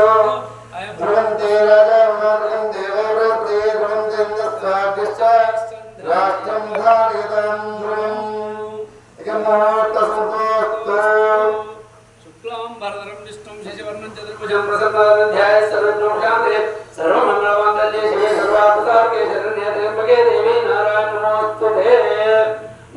ध्रुवन्ते राजारुणार्गं देवव्रते गुणञ्जन्यस्वादिश्च राष्ट्रं धारयतां ध्रुवम् एकमोक्तसन्तोस्तु शुक्लां भरधरं विष्णुं शशिवर्णं चतुर्भुजं प्रसन्नानन्दं ध्यायेत् सर्वविघ्नोपशान्तये सर्वमङ्गलमाङ्गल्ये शिवे सर्वार्थसाधके शरण्ये त्र्यम्बके देवी नारायणी नमोस्तुते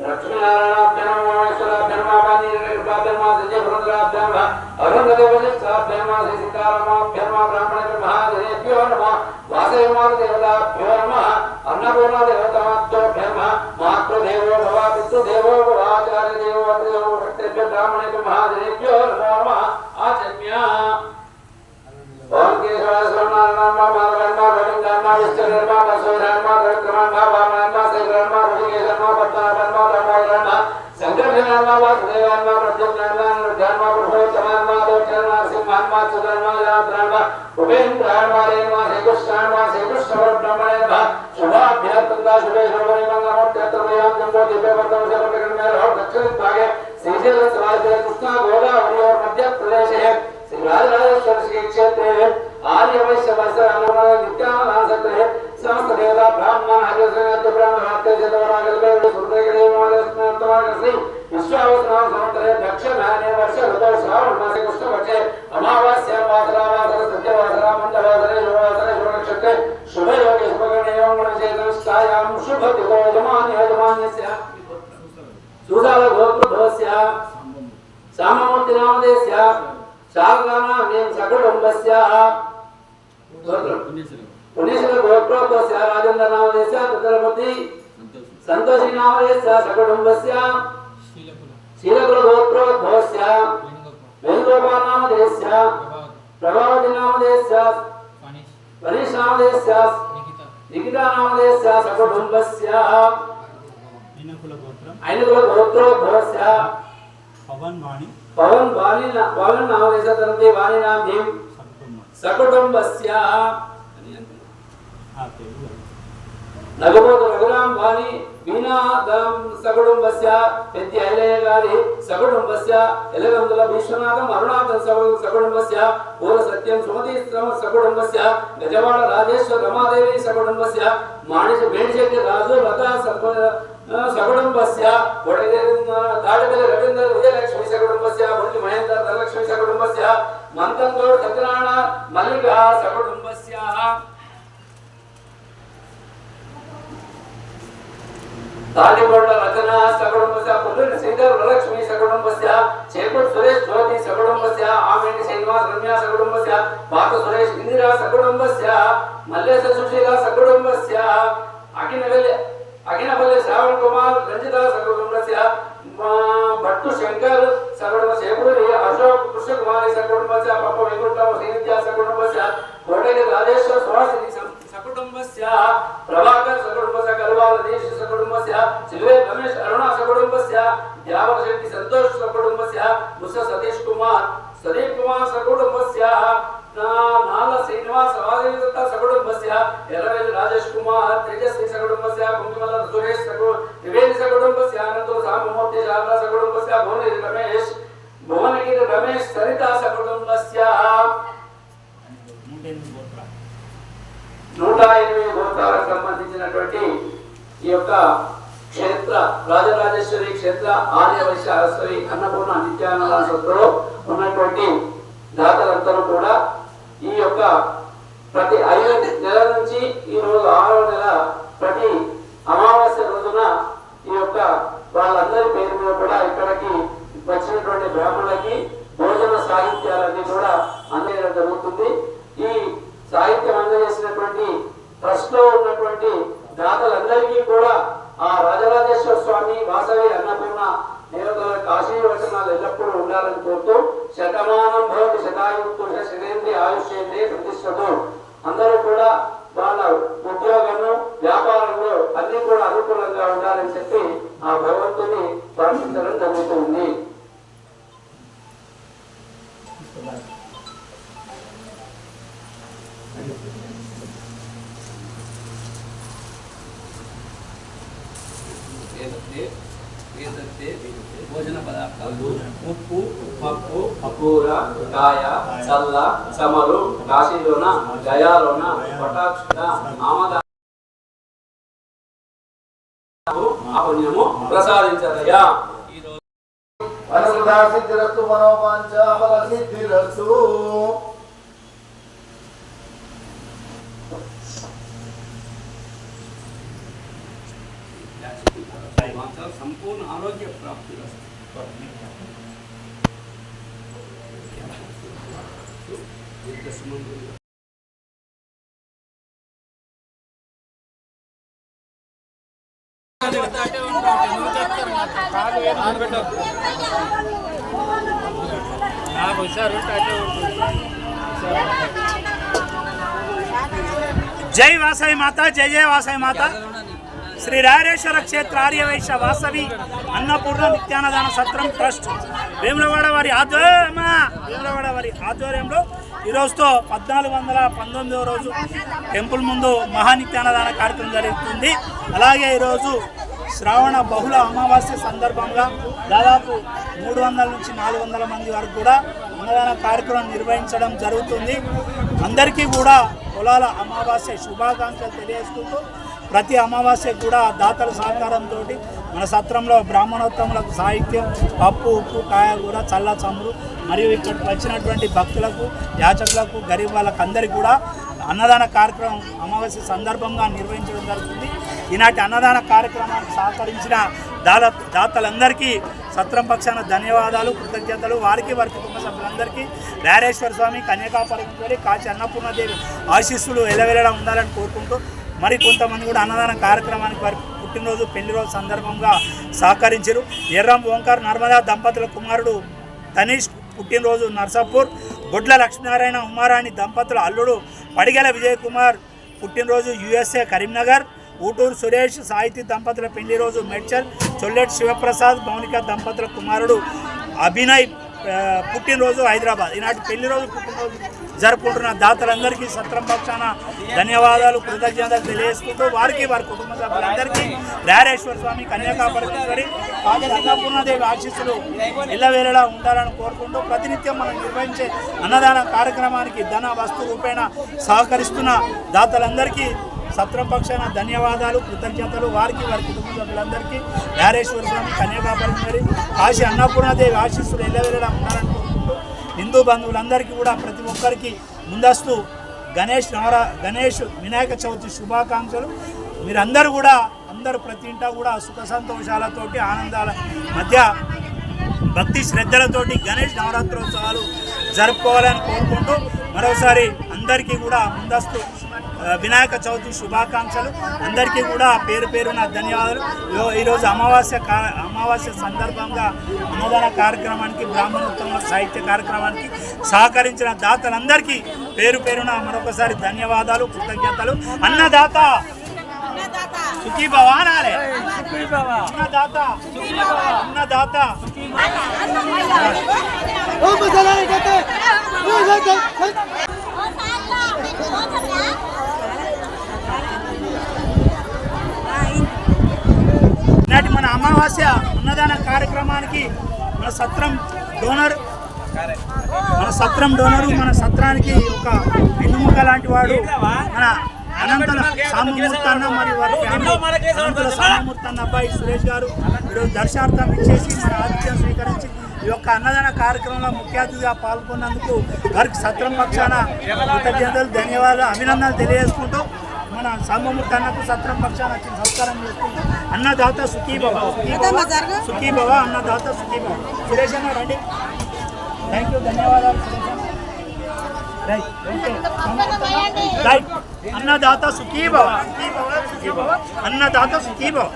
लक्ष्मीनारायणाभ्यां महेश्वराभ्यां वाणीकृपाभ्यां सज्जय पुरन्दराभ्यां अरुणदेवशिष्टाभ्यां सीतारामाभ्यां ब्राह्मणेभ्यो महादेवेभ्यो नमः वासवमादेवताभ्यो नमः अन्नपूर्णादेवताभ्यो नमः मातृदेवो भव पितृदेवो भव आचार्यदेवो अतिदेवो भक्तेभ्यो ब्राह्मणेभ्यो महादेवेभ्यो नमो नमः आचम्य ओम केशवासनानाम माधवानाम गोविंदानाम विष्णुनाम वसुदेवानाम विक्रमानाम वामनानाम शैलानाम ऋषिकेशानाम पद्मनाभानाम रामायणानाम संकर्षणानाम वासुदेवानाम प्रद्युम्नानाम रुद्रानाम पुरुषोत्तमानाम दोषानाम सिंहानाम सुदानाम यात्रानाम उपेन्द्रानाम श्रीकृष्णानाम श्रीकृष्णवरब्रह्मणेनमः शुभाभ्यर्थंदा शुभे शुभे मंगलोत्तरयां जम्बो दिव्यवर्धन प्रकरणमें रहो दक्षिण भागे श्रीशैल सवादे कृष्णा गोदावरी और मध्य प्रदेश है श्री राजराजेश्वर श्री क्षेत्र आर्य वैश्य वस्त्र अनुमान नित्यानासक्त है समस्त देवता ब्राह्मण हरिश्री ब्राह्मण हाथे जतवरागल सुरदेव महादेवस्मतवाग श्री विश्वावसनाम समंतरे दक्ष महीने वर्ष ऋतु श्रावण मास कृष्ण पक्षे अमावास्या वासरावासर सत्यवासरा मंडवासरे शुभवासरे शुभनक्षत्रे शुभ योगे शुभगणे एवं गुणचेतनस्तायां शुभ दिवो यजमान्यस्य सुजाल गोत्रभवस्य साममूर्ति नामदेस्य शारदानामें सकुटुम्बस्य पुण्यश्री गोत्रोद्भवस्य राजेन्द्र नामदेस्य पुत्रपति संतोषी नामदेस्य सकुटुम्बस्य शीलकुल गोत्रोद्भवस्य वेणुगोपाल नामदेस्य प्रभावती नामदेस्य वनिश नामदेस्य निकिता नामदेस्य सकुटुम्बस्य ऐनकुल गोत्रोद्भवस्य पवन वाणी नामदेस्य तन्ते वाणी नाम भीम सकुटुम्बस्य नगमोद रघुराम वाणी वीणा दम सकुटुम्बस्य पेद्य ऐलेगारि सकुटुम्बस्य एलगंदुल विश्वनाथम अरुणाथ सकुटुम्बस्य पूर्व सत्यम सुमति सकुटुम्बस्य गजवाड़ राजेश्वर रमादेवी सकुटुम्बस्य माणिज बेणशेट्टी राजू लता सकुटुम्बस्य दाडपल्ली रवींद्र विजयलक्ष्मी सकुटुम्बस्य मुंडि महेंद्र धनलक्ष्मी सकुटुम्बस्य मंतनगौड़ सत्यनारायण मल्लिका सकुटुम्बस्य तालिकोट रचना सकुटुम्बस्य पुल्लूरि श्रीधर वरलक्ष्मी सकुटुम्बस्य चेपुर सुरेश ज्योति सकुटुम्बस्य आमेनि श्रीनिवास रम्या सकुटुम्बस्य बात सुरेश इंदिरा सकुटुम्बस्य मल्लेश सुशीला सकुटुम्बस्य अगिनपल्ली श्रावण कुमार रंजिता सकुटुम्बस्य भट्टु शंकर सकुटुम्बस्य चेपुरी अशोक कृष्ण कुमारी सकुटुम्बस्य पप्प वैकुंठ श्रीविद्या सकुटुम्बस्य कोटेगे राजेश्वर सुहासिनी सकुटुम्बस्य प्रभाकर सकुटुम्बस्य कलवाल देश सकुटुम्बस्य सिल्वे रमेश अरुणा सकुटुम्बस्य द्यावर शेट्टी संतोष सकुटुम्बस्य मुसा सतीश कुमार सदीप कुमार सकुटुम्बस्य नाल श्रीनिवास वादेवदत्ता सकुटुम्बस्य एरवेल राजेश कुमार तेजस्वी सकुटुम्बस्य कुंकुमल सुरेश त्रिवेदी सकुटुम्बस्य अनंत साममूर्ति शारदा सकुटुम्बस्य भुवनगिरि रमेश सरिता सकुटुम्बस्य 108 గోత్రాలకు సంబంధించినటువంటి ఈ యొక్క క్షేత్ర రాజరాజేశ్వరి క్షేత్ర ఆర్య వైశ్య అరస్వరి అన్నపూర్ణ నిత్యానంద సత్తులో ఉన్నటువంటి దాతలందరూ కూడా ఈ యొక్క ప్రతి 5 నెలల నుంచి ఈ రోజు 6వ నెల ప్రతి అమావాస్య రోజున ఈ యొక్క వాళ్ళందరి పేరు మీద కూడా ఇక్కడికి వచ్చినటువంటి బ్రాహ్మణులకి భోజన సాహిత్యాలన్నీ కూడా అందేయడం జరుగుతుంది. ఈ సాహిత్యం అందజేసినటువంటి ట్రస్ట్ లో ఉన్నటువంటి దాతలందరికీ కూడా ఆ రాజరాజేశ్వర స్వామి వాసవి అన్నపూర్ణ దేవతల ఆశీర్వచనాలు ఎల్లప్పుడూ ఉండాలని కోరుతూ శతమానం భవతి శతాయుక్తుష శతేంద్రియ ఆయుష్యేంద్రియ ప్రతిష్టతో అందరూ కూడా వాళ్ళ ఉద్యోగంలో వ్యాపారంలో అన్ని కూడా అనుకూలంగా ఉండాలని చెప్పి ఆ భగవంతుని ప్రార్థించడం జరుగుతుంది. భోజన పదార్థాలు ఉప్పు పప్పు కపూర కాయ చల్ల సమరు కాశీలోన గయాలోన పటాక్ష ఆమద పుణ్యము ప్రసాదించదయా. సిద్ధిరస్తు మనోవాంఛ ఫల సిద్ధిరస్తు. సంపూర్ణ ఆరోగ్య ప్రాప్తి. జై వాసవి మాత, జై జయ వాసవి మాత. శ్రీ రాయరేశ్వర క్షేత్ర ఆర్యవైశ్య వాసవి అన్నపూర్ణ నిత్యాన్నదాన సత్రం ట్రస్ట్ వేములవాడ వారి ఆధ్వర్యంలో ఈరోజుతో 1419వ రోజు టెంపుల్ ముందు మహానిత్యాన్నదాన కార్యక్రమం జరుగుతుంది. అలాగే ఈరోజు శ్రావణ బహుళ అమావాస్య సందర్భంగా దాదాపు 300 నుంచి 400 మంది వరకు కూడా అన్నదాన కార్యక్రమం నిర్వహించడం జరుగుతుంది. అందరికీ కూడా పొలాల అమావాస్య శుభాకాంక్షలు తెలియజేసుకుంటూ ప్రతి అమావాస్య కూడా దాతల సహకారంతో మన సత్రంలో బ్రాహ్మణోత్తములకు సాహిత్యం, పప్పు ఉప్పు కాయ కూడా చల్ల చమురు మరియు ఇక్కడికి వచ్చినటువంటి భక్తులకు యాచకులకు గరీబ్ వాళ్ళకు అందరికీ కూడా అన్నదాన కార్యక్రమం అమావాస్య సందర్భంగా నిర్వహించడం జరుగుతుంది. ఈనాటి అన్నదాన కార్యక్రమానికి సహకరించిన దాతలందరికీ సత్రం పక్షాన ధన్యవాదాలు, కృతజ్ఞతలు. వారికి వారి కుటుంబ సభ్యులందరికీ రాయరేశ్వర స్వామి, కన్యకాపరమేశ్వరి, కాచి అన్నపూర్ణదేవి ఆశీస్సులు ఎలవెలడం ఉండాలని కోరుకుంటూ మరి కొంతమంది కూడా అన్నదాన కార్యక్రమానికి వారి పుట్టినరోజు పెళ్లిరోజు సందర్భంగా సహకరించారు. ఎర్రం ఓంకార్ నర్మదా దంపతుల కుమారుడు తనీష్ పుట్టినరోజు నర్సాపూర్, బొడ్ల లక్ష్మీనారాయణ ఉమారాణి దంపతుల అల్లుడు పడిగెల విజయ్ కుమార్ పుట్టినరోజు USA కరీంనగర్, ఊటూరు సురేష్ సాహితీ దంపతుల పెళ్లి రోజు మేడ్చల్, చొల్లెట్ శివప్రసాద్ మౌనిక దంపతుల కుమారుడు అభినయ్ పుట్టినరోజు హైదరాబాద్. ఈనాటి పెళ్లి రోజు పుట్టినరోజు జరుపుకుంటున్న దాతలందరికీ సత్రం పక్షాన ధన్యవాదాలు, కృతజ్ఞతలు తెలియజేసుకుంటూ వారికి వారి కుటుంబ సభ్యులందరికీ రాయరేశ్వర స్వామి, కన్యకాపరమేశ్వరి, అన్నపూర్ణదేవి ఆశీస్సులు ఇళ్ళవేళలా ఉండాలని కోరుకుంటూ ప్రతినిత్యం మనం నిర్వహించే అన్నదాన కార్యక్రమానికి ధన వస్తు రూపేణ సహకరిస్తున్న దాతలందరికీ సత్రం పక్షాన ధన్యవాదాలు, కృతజ్ఞతలు. వారికి వారి కుటుంబ సభ్యులందరికీ రాయరేశ్వర స్వామి, కన్యకాపరమేశ్వరి, కాశీ అన్నపూర్ణదేవి ఆశీస్సులు ఇళ్ళవేళలా ఉండాలని కోరుకుంటూ హిందూ బంధువులందరికీ కూడా ప్రతి ఒక్కరికి ముందస్తు గణేష్ వినాయక చవితి శుభాకాంక్షలు. మీరందరూ కూడా ప్రతి ఇంటా కూడా సుఖ సంతోషాలతోటి ఆనందాల మధ్య భక్తి శ్రద్ధలతోటి గణేష్ నవరాత్రోత్సవాలు జరుపుకోవాలని కోరుకుంటూ మరోసారి అందరికీ కూడా ముందస్తు వినాయక చవితి శుభాకాంక్షలు. అందరికీ కూడా పేరు పేరున ధన్యవాదాలు. ఈరోజు అమావాస్య సందర్భంగా అన్నదాన కార్యక్రమానికి, బ్రాహ్మణోత్తమ సాహిత్య కార్యక్రమానికి సహకరించిన దాతలందరికీ పేరు పేరున మరొకసారి ధన్యవాదాలు, కృతజ్ఞతలు. అన్నదాత సుఖీ భవ అనాలే, అన్నదాత అన్నదాత నాటి మన అమావాస్య అన్నదాన కార్యక్రమానికి మన సత్రం డోనరు మన సత్రానికి ఒక వెన్నుముక లాంటి వాడు మన అనంతల సామమూర్తి అన్న మరియు వారి ఫ్యామిలీ అనంతల సామమూర్తి అన్న అబ్బాయి సురేష్ గారు ఈరోజు దర్శనార్థం ఇచ్చేసి మన ఆతిథ్యం స్వీకరించి ఈ యొక్క అన్నదాన కార్యక్రమంలో ముఖ్య అతిథిగా పాల్గొన్నందుకు వారికి సత్రం పక్షాన కృతజ్ఞతలు, ధన్యవాదాలు, అభినందనలు తెలియజేసుకుంటూ మన సామమూర్తి అన్నకు సత్రం పక్షాన సత్కారం చేస్తుంది. అన్నదాత సుఖీభవ, సుఖీభవ, అన్నదాత సుఖీభవ. సురేష్ అన్న రండి. థ్యాంక్ యూ, ధన్యవాదాలు సురేష్ అన్న. రైట్, అన్నదాత సుఖీభవ, అన్నదాత సుఖీభవ.